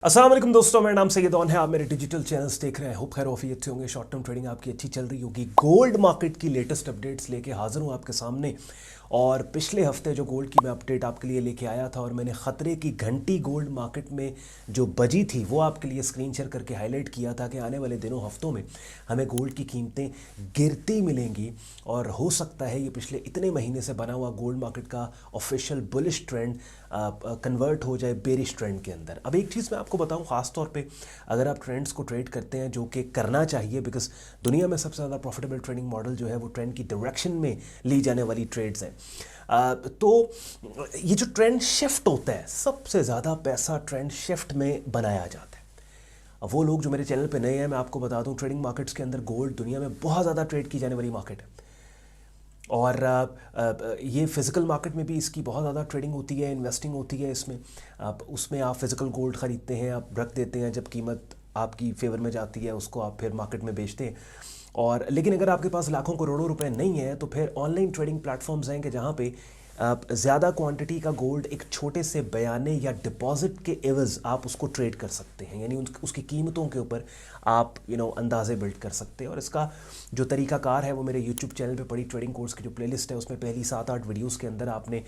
अस्सलाम वालेकुम दोस्तों, मेरा नाम सैयद ऑन है। आप मेरे डिजिटल चैनल्स देख रहे हैं। होप खैर ऑफियत से होंगे। शॉर्ट टर्म ट्रेडिंग आपकी अच्छी चल रही होगी। गोल्ड मार्केट की लेटेस्ट अपडेट्स लेके हाजिर हूँ आपके सामने। और पिछले हफ्ते जो गोल्ड की मैं अपडेट आपके लिए लेके आया था और मैंने ख़तरे की घंटी गोल्ड मार्केट में जो बजी थी वो आपके लिए स्क्रीन शेयर करके हाईलाइट किया था कि आने वाले दिनों हफ्तों में हमें गोल्ड की कीमतें गिरती मिलेंगी और हो सकता है ये पिछले इतने महीने से बना हुआ गोल्ड मार्केट का ऑफिशियल बुलिश ट्रेंड कन्वर्ट हो जाए बेरिश ट्रेंड के अंदर। अब एक चीज़ मैं आपको बताऊं, ख़ास तौर पे अगर आप ट्रेंड्स को ट्रेड करते हैं, जो कि करना चाहिए, बिकॉज दुनिया में सबसे ज़्यादा प्रॉफिटेबल ट्रेडिंग मॉडल जो है वो ट्रेंड की डायरेक्शन में ली जाने वाली ट्रेड्स हैं। तो ये जो ट्रेंड शिफ्ट होता है, सबसे ज़्यादा पैसा ट्रेंड शिफ्ट में बनाया जाता है। अब वो लोग जो मेरे चैनल पे नए हैं, मैं आपको बता दूं, ट्रेडिंग मार्केट्स के अंदर गोल्ड दुनिया में बहुत ज़्यादा ट्रेड की जाने वाली मार्केट है। और ये फ़िज़िकल मार्केट में भी इसकी बहुत ज़्यादा ट्रेडिंग होती है, इन्वेस्टिंग होती है इसमें। उसमें आप फ़िज़िकल गोल्ड ख़रीदते हैं, आप रख देते हैं, जब कीमत आपकी फेवर में जाती है उसको आप फिर मार्केट में बेचते हैं। और लेकिन अगर आपके पास लाखों करोड़ों रुपए नहीं है तो फिर ऑनलाइन ट्रेडिंग प्लेटफॉर्म्स हैं कि जहाँ पे आप ज़्यादा क्वांटिटी का गोल्ड एक छोटे से बयाने या डिपॉजिट के एवज़ आप उसको ट्रेड कर सकते हैं। यानी उसकी कीमतों के ऊपर आप अंदाज़े बिल्ड कर सकते हैं। और इसका जो तरीकाकार है वो मेरे यूट्यूब चैनल पे पड़ी ट्रेडिंग कोर्स की जो प्लेलिस्ट है उसमें पहली 7-8 वीडियोस के अंदर आपने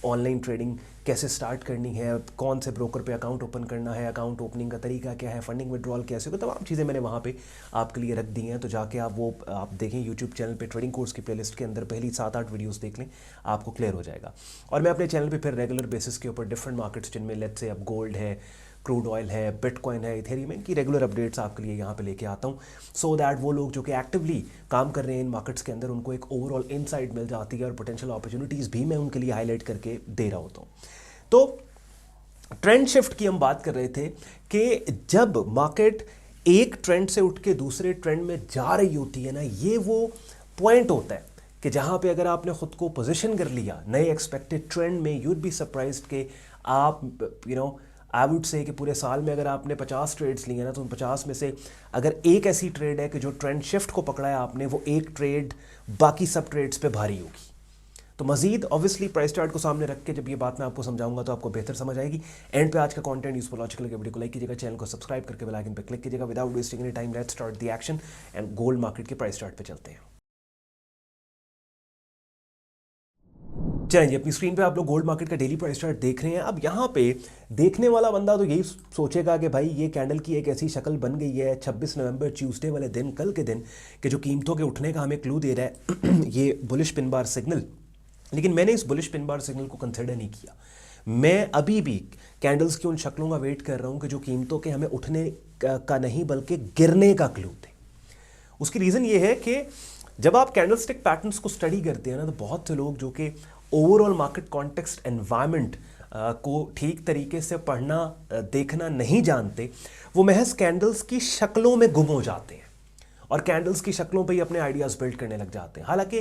ऑनलाइन ट्रेडिंग कैसे स्टार्ट करनी है, कौन से ब्रोकर पे अकाउंट ओपन करना है, अकाउंट ओपनिंग का तरीका क्या है, फंडिंग विड्रॉल कैसे होगा, तमाम चीज़ें मैंने वहाँ पे आपके लिए रख दी हैं। तो जाके आप देखें यूट्यूब चैनल पे ट्रेडिंग कोर्स की प्लेलिस्ट के अंदर पहली 7-8 वीडियोस देख लें, आपको क्लियर हो जाएगा। और मैं अपने चैनल पे फिर रेगुलर बेसिस के ऊपर डिफरेंट मार्केट्स जिनमें लेट्स से अब गोल्ड है, क्रूड ऑयल है, बिटकॉइन है, इथेरियम, इनकी रेगुलर अपडेट्स आपके लिए यहाँ पे लेके आता हूँ, सो दैट वो लोग जो कि एक्टिवली काम कर रहे हैं इन मार्केट्स के अंदर उनको एक ओवरऑल इनसाइट मिल जाती है और पोटेंशियल अपॉर्चुनिटीज़ भी मैं उनके लिए हाईलाइट करके दे रहा होता हूँ। तो ट्रेंड शिफ्ट की हम बात कर रहे थे कि जब मार्केट एक ट्रेंड से उठ के दूसरे ट्रेंड में जा रही होती है ना, ये वो पॉइंट होता है कि जहाँ पे अगर आपने खुद को पोजीशन कर लिया नए एक्सपेक्टेड ट्रेंड में, यूड बी सरप्राइज्ड कि आप आई वुड से कि पूरे साल में अगर आपने 50 ट्रेड्स लिए ना तो उन 50 में से अगर एक ऐसी ट्रेड है कि जो ट्रेंड शिफ्ट को पकड़ा है आपने, वो एक ट्रेड बाकी सब ट्रेड्स पे भारी होगी। तो मजीद ऑब्वियसली प्राइस चार्ट को सामने रख के जब ये बात मैं आपको समझाऊंगा तो आपको बेहतर समझ आएगी। एंड पे आज का कंटेंट यूजफुल लॉजिकल के वीडियो को लाइक कीजिएगा, चैनल को सब्सक्राइब करके बेल आइकन पे क्लिक कीजिएगा। Without wasting any time let's start the action and gold market के प्राइस चार्ट पे चलते हैं। चलिए, अपनी स्क्रीन पे आप लोग गोल्ड मार्केट का डेली प्राइस चार्ट देख रहे हैं। अब यहाँ पे देखने वाला बंदा तो यही सोचेगा कि भाई ये कैंडल की एक ऐसी शक्ल बन गई है 26 नवंबर ट्यूसडे वाले दिन, कल के दिन, कि जो कीमतों के उठने का हमें क्लू दे रहा है ये बुलिश पिन बार सिग्नल। लेकिन मैंने इस बुलिश पिन बार सिग्नल को कंसिडर नहीं किया। मैं अभी भी कैंडल्स की उन शक्लों का वेट कर रहा हूँ कि जो कीमतों के हमें उठने का नहीं बल्कि गिरने का क्लू थे। उसकी रीज़न ये है कि जब आप कैंडलस्टिक पैटर्न्स को स्टडी करते हैं ना, तो बहुत से लोग जो कि ओवरऑल मार्केट कॉन्टेक्स्ट एनवायरनमेंट को ठीक तरीके से पढ़ना देखना नहीं जानते, वो महज कैंडल्स की शक्लों में गुम हो जाते हैं और कैंडल्स की शक्लों पे ही अपने आइडियाज़ बिल्ड करने लग जाते हैं। हालांकि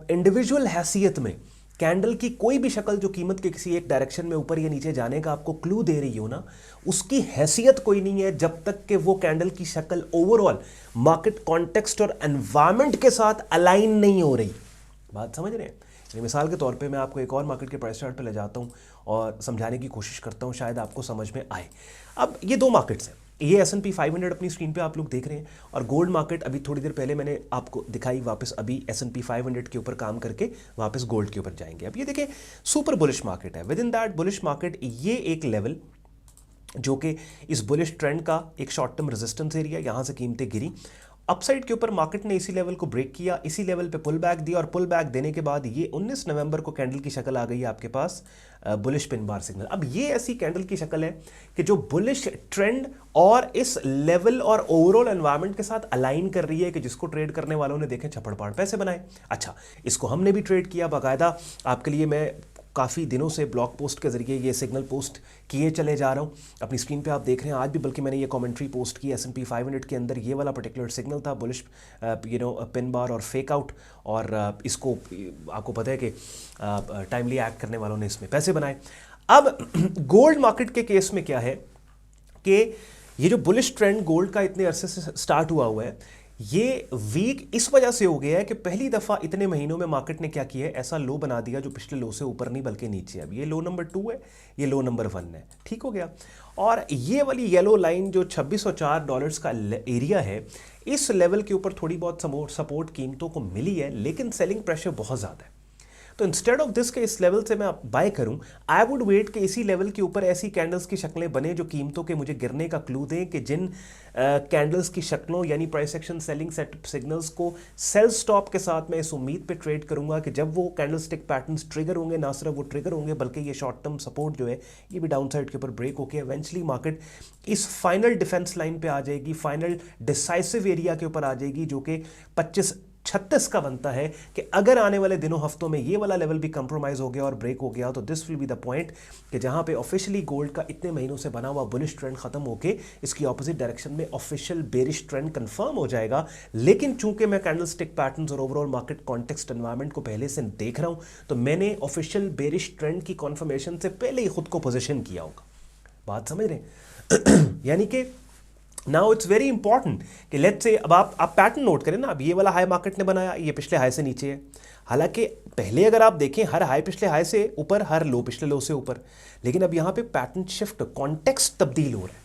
इंडिविजुअल हैसियत में कैंडल की कोई भी शक्ल जो कीमत के किसी एक डायरेक्शन में ऊपर या नीचे जाने का आपको क्लू दे रही हो ना, उसकी हैसियत कोई नहीं है जब तक कि वो कैंडल की शक्ल ओवरऑल मार्केट कॉन्टेक्स्ट और एनवायरनमेंट के साथ अलाइन नहीं हो रही। बात समझ रहे हैं? मिसाल के तौर पे मैं आपको एक और मार्केट के प्राइस चार्ट पे ले जाता हूँ और समझाने की कोशिश करता हूँ, शायद आपको समझ में आए। अब ये दो मार्केट्स हैं, ये S&P 500 अपनी स्क्रीन पे आप लोग देख रहे हैं और गोल्ड मार्केट अभी थोड़ी देर पहले मैंने आपको दिखाई, वापस अभी S&P 500 के ऊपर काम करके वापस गोल्ड के ऊपर जाएंगे। अब ये देखें, सुपर बुलिश मार्केट है। With in that bullish market ये एक लेवल जो कि इस बुलिश ट्रेंड का एक शॉर्ट टर्म रेजिस्टेंस एरिया, यहाँ से कीमतें गिरी। अपसाइड के ऊपर मार्केट ने इसी लेवल को ब्रेक किया, इसी लेवल पे पुल बैक दिया और पुल बैक देने के बाद ये 19 नवंबर को कैंडल की शक्ल आ गई है आपके पास बुलिश पिन बार सिग्नल। अब ये ऐसी कैंडल की शक्ल है कि जो बुलिश ट्रेंड और इस लेवल और ओवरऑल एनवायरनमेंट के साथ अलाइन कर रही है कि जिसको ट्रेड करने वालों ने देखें छपड़पाड़ पैसे बनाए। अच्छा, इसको हमने भी ट्रेड किया बाकायदा। आपके लिए मैं काफ़ी दिनों से ब्लॉग पोस्ट के ज़रिए ये सिग्नल पोस्ट किए चले जा रहा हूँ। अपनी स्क्रीन पे आप देख रहे हैं आज भी, बल्कि मैंने ये कमेंट्री पोस्ट की S&P 500 के अंदर। ये वाला पर्टिकुलर सिग्नल था बुलिश पिन बार और फेक आउट, और इसको आपको पता है कि टाइमली एक्ट करने वालों ने इसमें पैसे बनाए। अब गोल्ड मार्केट के केस में क्या है कि ये जो बुलिश ट्रेंड गोल्ड का इतने अरसे से स्टार्ट हुआ है, ये वीक इस वजह से हो गया है कि पहली दफा इतने महीनों में मार्केट ने क्या किया है, ऐसा लो बना दिया जो पिछले लो से ऊपर नहीं बल्कि नीचे। अब ये लो नंबर 2 है, ये लो नंबर 1 है, ठीक हो गया। और ये वाली येलो लाइन जो $2604 का एरिया है, इस लेवल के ऊपर थोड़ी बहुत सपोर्ट कीमतों को मिली है, लेकिन सेलिंग प्रेशर बहुत ज़्यादा है। तो इंस्टेड ऑफ दिस के इस लेवल से मैं बाय करूं, आई वुड वेट कि इसी लेवल के ऊपर ऐसी कैंडल्स की शक्लें बने जो कीमतों के मुझे गिरने का क्लू दें, कि जिन कैंडल्स की शक्लों यानी price action selling setup signals को सेल स्टॉप के साथ मैं इस उम्मीद पे ट्रेड करूंगा कि जब वो कैंडलस्टिक पैटर्न्स ट्रिगर होंगे, ना सिर्फ वो ट्रिगर होंगे बल्कि ये शॉर्ट टर्म सपोर्ट जो है ये भी डाउन साइड के ऊपर ब्रेक होकर इवेंचुअली मार्केट इस फाइनल डिफेंस लाइन पे आ जाएगी, फाइनल डिसाइसिव एरिया के ऊपर आ जाएगी, जो कि 2536 का बनता है। कि अगर आने वाले दिनों हफ्तों में ये वाला लेवल भी कंप्रोमाइज हो गया और ब्रेक हो गया, तो this will be the point कि जहां पे ऑफिशियली गोल्ड का इतने महीनों से बना हुआ बुलिश ट्रेंड खत्म होके इसकी ऑपोजिट डायरेक्शन में ऑफिशियल बेरिश ट्रेंड कंफर्म हो जाएगा। लेकिन चूंकि मैं कैंडलस्टिक पैटर्न्स और ओवरऑल मार्केट कॉन्टेक्स्ट एनवायरनमेंट को पहले से देख रहा हूं, तो मैंने ऑफिशियल बेरिश ट्रेंड की कॉन्फर्मेशन से पहले ही खुद को पोजिशन किया होगा। बात समझ रहे हैं? यानी कि नाउ इट्स वेरी इंपॉर्टेंट कि लेट्स से अब आप पैटर्न नोट करें ना। अब ये वाला हाई मार्केट ने बनाया, ये पिछले हाई से नीचे है। हालांकि पहले अगर आप देखें, हर हाई पिछले हाई से ऊपर, हर लो पिछले लो से ऊपर, लेकिन अब यहां पे पैटर्न शिफ्ट, कॉन्टेक्स्ट तब्दील हो रहा है।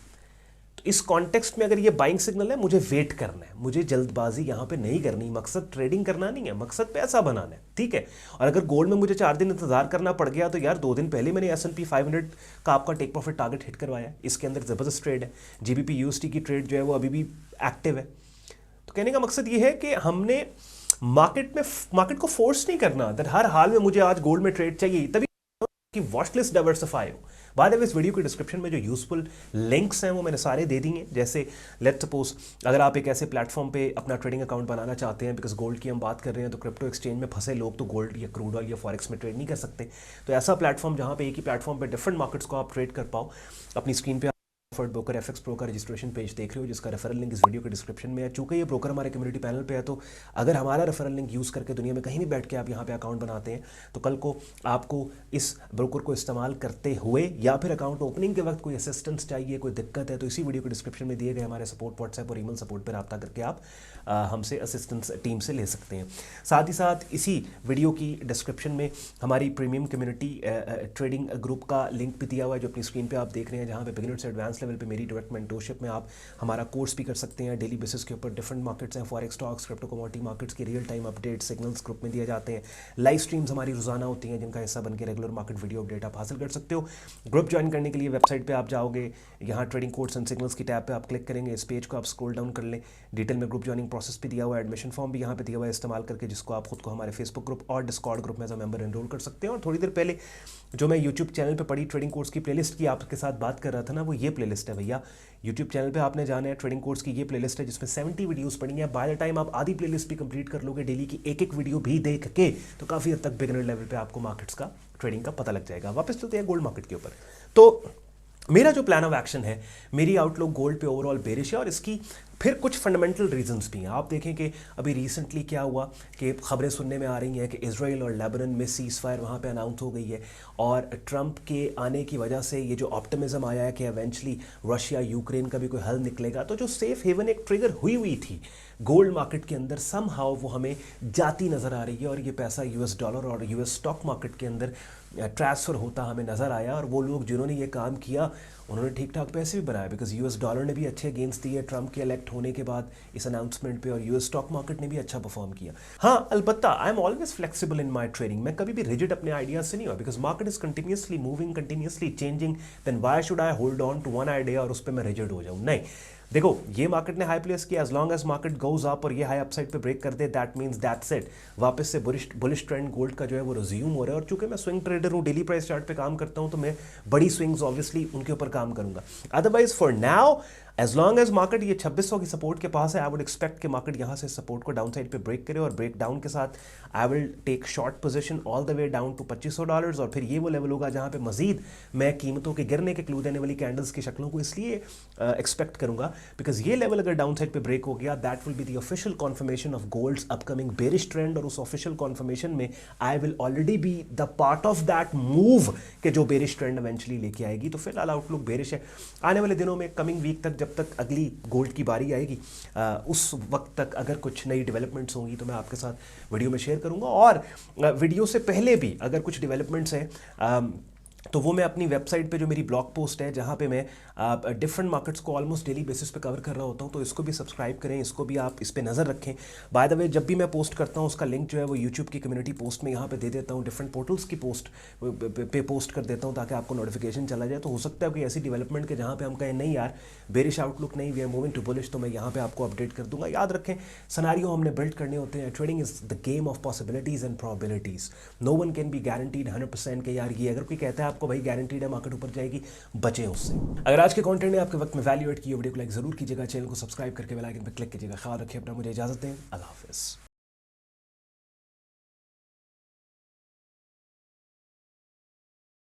तो इस कॉन्टेक्स्ट में अगर ये बाइंग सिग्नल है, मुझे वेट करना है, मुझे जल्दबाजी यहां पे नहीं करनी। मकसद ट्रेडिंग करना नहीं है, मकसद पैसा बनाना है, ठीक है। और अगर गोल्ड में मुझे 4 दिन इंतजार करना पड़ गया, तो यार 2 दिन पहले मैंने S&P 500 का आपका टेक प्रॉफिट टारगेट हिट करवाया। इसके अंदर जबरदस्त ट्रेड है, GBP USD की ट्रेड जो है वो अभी भी एक्टिव है। तो कहने का मकसद ये है कि हमने मार्केट को फोर्स नहीं करना दैट हर हाल में मुझे आज गोल्ड में ट्रेड चाहिए, तभी कि वॉच लिस्ट डाइवर्सिफाई हो। बाद में इस वीडियो के डिस्क्रिप्शन में जो यूजफुल लिंक्स हैं वो मैंने सारे दे दिए। जैसे लेट्स सपोज अगर आप एक ऐसे प्लेटफॉर्म पे अपना ट्रेडिंग अकाउंट बनाना चाहते हैं, बिकॉज गोल्ड की हम बात कर रहे हैं, तो क्रिप्टो एक्सचेंज में फंसे लोग तो गोल्ड या क्रूड ऑयल या फॉरेक्स में ट्रेड नहीं कर सकते। तो ऐसा प्लेटफॉर्म जहाँ पे एक ही प्लेटफॉर्म पे डिफरेंट मार्केट्स को आप ट्रेड कर पाओ। अपनी स्क्रीन पे ब्रोकर FX प्रो का रजिस्ट्रेशन पेज देख रहे हो, जिसका रेफरल लिंक इस वीडियो के डिस्क्रिप्शन में है। चूंकि ये ब्रोकर हमारे कम्युनिटी पैनल पे है, तो अगर हमारा रेफरल लिंक यूज़ करके दुनिया में कहीं भी बैठ के आप यहाँ पे अकाउंट बनाते हैं, तो कल को आपको इस ब्रोकर को इस्तेमाल करते हुए या फिर अकाउंट ओपनिंग के वक्त कोई असिस्टेंस चाहिए, कोई दिक्कत है, तो इसी वीडियो के डिस्क्रिप्शन में दिए गए हमारे सपोर्ट व्हाट्सएप और ईमेल सपोर्ट पर रब्ता करके आप हमसे असिस्टेंस टीम से ले सकते हैं। साथ ही साथ इसी वीडियो की डिस्क्रिप्शन में हमारी प्रीमियम कम्युनिटी ट्रेडिंग ग्रुप का लिंक भी दिया हुआ है, जो अपनी स्क्रीन पे आप देख रहे हैं, जहाँ पे बिगिनर से एडवांस लेवल पे मेरी डायरेक्ट मेंटोरशिप में आप हमारा कोर्स भी कर सकते हैं। डेली बेसिस के ऊपर डिफरेंट मार्केट्स हैं, forex, stocks, crypto commodity markets की real time update signals group में दिए जाते हैं। लाइव स्ट्रीम्स हमारी रोजाना होती हैं, जिनका हिस्सा बन के रेगुलर मार्केट वीडियो अपडेट आप हासिल कर सकते हो। ग्रुप ज्वाइन करने के लिए वेबसाइट पर आप जाओगे, यहाँ ट्रेडिंग कोड्स एंड सिग्नल्स की टैब पर आप क्लिक करेंगे, इस पेज को आप स्क्रॉल डाउन कर लें, डिटेल में ग्रुप ज्वाइनिंग प्रोसेस भी दिया हुआ है, एडमिशन फॉर्म भी यहाँ पे दिया हुआ है इस्तेमाल करके, जिसको आप खुद को हमारे फेसबुक ग्रुप और डिस्कॉर्ड ग्रुप में एज अ मेंबर एनरोल कर सकते हैं। और थोड़ी देर पहले जो मैं यूट्यूब चैनल पे पड़ी ट्रेडिंग कोर्स की प्लेलिस्ट की आपके साथ बात कर रहा था ना, वो ये प्लेलिस्ट है भैया। यूट्यूब चैनल पे आपने जाना है, ट्रेडिंग कोर्स की ये प्लेलिस्ट है जिसमें 70 वीडियोस पड़ी हैं। बाय द टाइम आप आधी प्लेलिस्ट भी कंप्लीट कर लोगे, डेली की एक वीडियो भी देख के, तो काफ़ी हद तक बिगिनर लेवल पे आपको मार्केट्स का, ट्रेडिंग का पता लग जाएगा। वापस चलते हैं गोल्ड मार्केट के ऊपर। तो मेरा जो प्लान ऑफ एक्शन है, मेरी आउटलुक गोल्ड पे ओवरऑल बेरिश है, और इसकी फिर कुछ फंडामेंटल रीजंस भी हैं। आप देखें कि अभी रिसेंटली क्या हुआ कि खबरें सुनने में आ रही हैं कि इजराइल और लेबनान में सीज़ फायर वहाँ पे अनाउंस हो गई है, और ट्रंप के आने की वजह से ये जो ऑप्टिमिज्म आया है कि एवेंचुअली रशिया यूक्रेन का भी कोई हल निकलेगा, तो जो सेफ हेवन एक ट्रिगर हुई थी गोल्ड मार्केट के अंदर, समहाउ वो हमें जाती नज़र आ रही है, और ये पैसा US डॉलर और US स्टॉक मार्केट के अंदर ट्रांसफ़र होता हमें नज़र आया। और वो लोग जिन्होंने ये काम किया, उन्होंने ठीक ठाक पैसे भी बनाए, बिकॉज US डॉलर ने भी अच्छे गेंस दिए ट्रंप के इलेक्ट होने के बाद इस अनाउंसमेंट पे, और US स्टॉक मार्केट ने भी अच्छा परफॉर्म किया। हाँ, अलबत्ता I am always flexible in my trading. मैं कभी भी रिजिड अपने आइडियाज से नहीं हुआ, because market is continuously moving, continuously changing, then why should I hold on to one idea और उस पर मैं रिजिड हो जाऊँ? नहीं, देखो, ये मार्केट ने हाई प्लेस किया, as long as market goes up और ये हाई अपसाइड पे ब्रेक कर दे, दैट मींस दैट्स इट, वापस से बुलिश ट्रेंड गोल्ड का जो है वो रिज्यूम हो रहा है। और चूंकि मैं स्विंग ट्रेडर हूँ, डेली प्राइस चार्ट पे काम करता हूँ, तो मैं बड़ी स्विंग्स ऑब्वियसली उनके ऊपर काम करूंगा। Otherwise for now, as long as market ये 2600 की सपोर्ट के पास है, आई वुड एक्सपेक्ट कि मार्केट यहाँ से सपोर्ट को डाउन साइड पे ब्रेक करे, और ब्रेक डाउन के साथ I will take short position all the way down to $2500, और फिर ये वो लेवल होगा जहाँ पे मजीद मैं कीमतों के गिरने के क्लू देने वाली कैंडल्स की शक्लों को इसलिए एक्सपेक्ट करूंगा, बिकॉज ये लेवल अगर डाउन साइड पे ब्रेक हो गया, that will be the official confirmation of gold's upcoming bearish trend, और उस ऑफिशियल कॉन्फर्मेशन में I will already be the part of that move के जो बेरिश ट्रेंड इवेंचुअली लेके आएगी। तो फिलहाल आउटलुक बेरिश है। आने वाले दिनों में, कमिंग वीक तक जब जब तक अगली गोल्ड की बारी आएगी उस वक्त तक अगर कुछ नई डेवलपमेंट्स होंगी तो मैं आपके साथ वीडियो में शेयर करूंगा। और वीडियो से पहले भी अगर कुछ डेवलपमेंट्स हैं तो वो मैं अपनी वेबसाइट पे जो मेरी ब्लॉग पोस्ट है जहाँ पे मैं डिफरेंट मार्केट्स को ऑलमोस्ट डेली बेसिस पे कवर कर रहा होता हूँ, तो इसको भी सब्सक्राइब करें, इसको भी आप इस पे नज़र रखें। बाय द वे जब भी मैं पोस्ट करता हूँ उसका लिंक जो है वो यूट्यूब की कम्युनिटी पोस्ट में यहाँ पे दे देता हूँ, डिफरेंट पोर्टल्स की पोस्ट पे पोस्ट कर देता हूँ ताकि आपको नोटिफिकेशन चला जाए। तो हो सकता है कोई ऐसी डेवलपमेंट के जहाँ पे हम कहें नहीं यार बेरिश आउटलुक नहीं, we are moving to bullish, तो मैं यहाँ पे आपको अपडेट कर दूंगा। याद रखें सिनेरियो हमने बिल्ड करने होते हैं। Trading is the game of possibilities and probabilities. No one can be guaranteed 100% के यार ये अगर कोई कहता है आपको भाई गारंटीड है मार्केट ऊपर जाएगी, बचें उससे। अगर आज के कंटेंट ने आपके वक्त में वैल्यू ऐड की वीडियो को लाइक जरूर कीजिएगा, चैनल को सब्सक्राइब करके बेल आइकन पर क्लिक कीजिएगा। ख्याल रखिए अपना, मुझे इजाजत दें, अल्लाह हाफिज़।